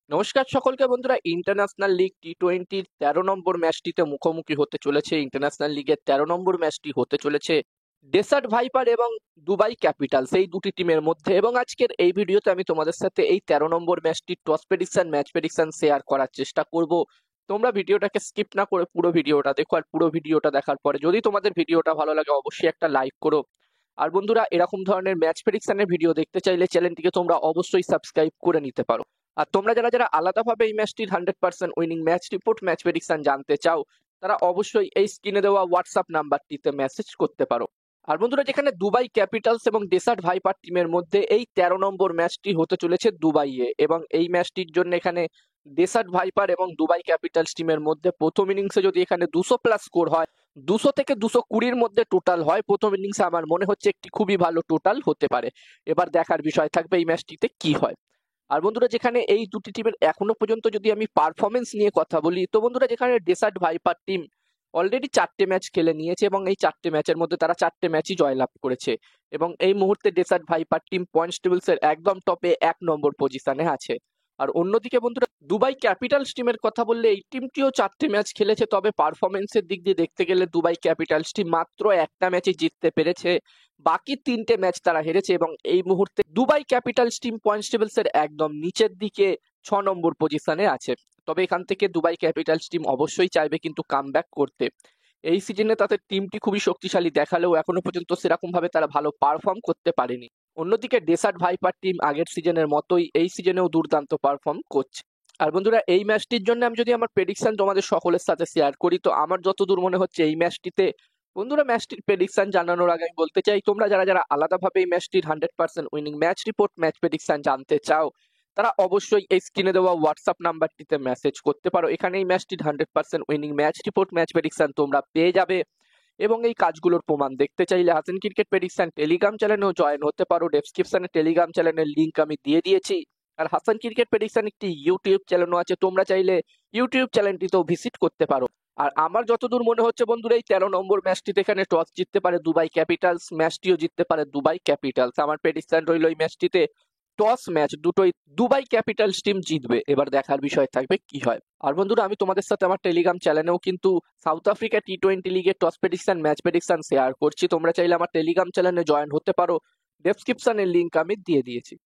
নমস্কার সকলকে বন্ধুরা। ইন্টারন্যাশনাল লিগ টি-20-র 13 নম্বর ম্যাচটিতে মুখোমুখি হতে চলেছে। ইন্টারন্যাশনাল লিগের 13 নম্বর ম্যাচটি হতে চলেছে ডেসার্ট ভাইপার এবং দুবাই ক্যাপিটালস এই দুটি টিমের মধ্যে। এবং আজকের এই ভিডিওতে আমি তোমাদের সাথে এই 13 নম্বর ম্যাচটির toss prediction, match prediction share করার চেষ্টা করব। তোমরা ভিডিওটাকে স্কিপ না করে পুরো ভিডিওটা দেখো, আর পুরো ভিডিওটা দেখার পরে যদি তোমাদের ভিডিওটা ভালো লাগে অবশ্যই একটা লাইক করো। আর বন্ধুরা, এরকম ধরনের ম্যাচ প্রেডিকশনের ভিডিও দেখতে চাইলে চ্যানেলটিকে তোমরা অবশ্যই সাবস্ক্রাইব করে নিতে পারো। আর তোমরা যারা যারা আলাদাভাবে এই ম্যাচটির 100% winning match report, match prediction জানতে চাও, তারা অবশ্যই এই স্ক্রিনে দেওয়া হোয়াটসঅ্যাপ নাম্বারটিতে মেসেজ করতে পারো। আর বন্ধুরা, যেখানে দুবাই ক্যাপিটালস এবং ডেসার্ট ভাইপার টিমের মধ্যে এই 13 নম্বর ম্যাচটি হতে চলেছে দুবাইয়ে, এবং এই ম্যাচটির জন্য এখানে ডেসার্ট ভাইপার এবং দুবাই ক্যাপিটালস টিমের মধ্যে প্রথম ইনিংসে যদি এখানে 200+ স্কোর হয়, 200 থেকে 220-র মধ্যে টোটাল হয় প্রথম ইনিংসে, আমার মনে হচ্ছে একটি খুবই ভালো টোটাল হতে পারে। এবার দেখার বিষয় থাকবে এই ম্যাচটিতে কি হয়। আর বন্ধুরা, যেখানে এই দুটি টিমের এখনো পর্যন্ত যদি আমি পারফরমেন্স নিয়ে কথা বলি, তো বন্ধুরা যেখানে ডেসার্ট ভাইপার টিম অলরেডি 4টে ম্যাচ খেলে নিয়েছে এবং এই 4টে ম্যাচের মধ্যে তারা 4টে ম্যাচই জয়লাভ করেছে, এবং এই মুহূর্তে dessert Viper team points tables এর একদম টপে 1 নম্বর পজিশনে আছে। আর অন্যদিকে বন্ধুরা, দুবাই ক্যাপিটালস টিমের কথা বললে এই টিমটিও 4টে ম্যাচ খেলেছে, তবে পারফরমেন্সের দিক দিয়ে দেখতে গেলে দুবাই ক্যাপিটালস টিম মাত্র একটা ম্যাচে জিততে পেরেছে, বাকি 3টে ম্যাচ তারা হেরেছে। এবং এই মুহূর্তে Dubai Capitals team points tables এর একদম নিচের দিকে 6 নম্বর পজিশনে আছে। তবে এখান থেকে দুবাই ক্যাপিটালস টিম অবশ্যই চাইবে কিন্তু কামব্যাক করতে। এই সিজনে তাদের টিমটি খুবই শক্তিশালী দেখালেও এখনো পর্যন্ত সেরকম ভাবে তারা ভালো পারফর্ম করতে পারেনি। অন্যদিকে ডেসার্ট ভাইপার টিম আগের সিজনের মতোই এই সিজনেও দুর্দান্ত পারফর্ম করছে। আর বন্ধুরা, এই ম্যাচটির জন্য আমি যদি আমার প্রেডিকশন তোমাদের সকলের সাথে শেয়ার করি, তো আমার যতদূর মনে হচ্ছে এই ম্যাচটিতে, বন্ধুরা ম্যাচটির প্রেডিকশন জানানোর আগে আমি বলতে চাই, তোমরা যারা যারা আলাদাভাবে এই ম্যাচটির 100% winning match report, match prediction জানতে চাও, তারা অবশ্যই এই স্ক্রিনে দেওয়া হোয়াটসঅ্যাপ নাম্বারটিতে মেসেজ করতে পারো। এখানে এই ম্যাচটির 100% winning match report, match prediction তোমরা পেয়ে যাবে। এবং এই কাজগুলোর প্রমাণ দেখতে চাইলে হাসান ক্রিকেট প্রেডিকশন টেলিগ্রাম চ্যানেলেও জয়েন হতে পারো। ডেসক্রিপশনে টেলিগ্রাম চ্যানেলের লিংক আমি দিয়ে দিয়েছি। আর হাসান ক্রিকেট প্রেডিকশন একটি ইউটিউব চ্যানেলও আছে, তোমরা চাইলে ইউটিউব চ্যানেলটিতেও ভিজিট করতে পারো। আর আমার যতদূর মনে হচ্ছে বন্ধুরা, এই 13 নম্বর ম্যাচটিতে এখানে টস জিততে পারে দুবাই ক্যাপিটালস, ম্যাচটিও জিততে পারে দুবাই ক্যাপিটালস। আমার প্রেডিকশন রইল এই ম্যাচটিতে টস ম্যাচ দুটোই দুবাই ক্যাপিটালস টিম জিতবে। এবার দেখার বিষয় থাকবে কি হয়। আর বন্ধুরা, আমি তোমাদের সাথে আমার টেলিগ্রাম চ্যানেলেও কিন্তু সাউথ আফ্রিকা টি-20 লিগের toss prediction, match prediction share করছি। তোমরা চাইলে আমার টেলিগ্রাম চ্যানেলে জয়েন হতে পারো। ডেসক্রিপশনের লিংক আমি দিয়ে দিয়েছি।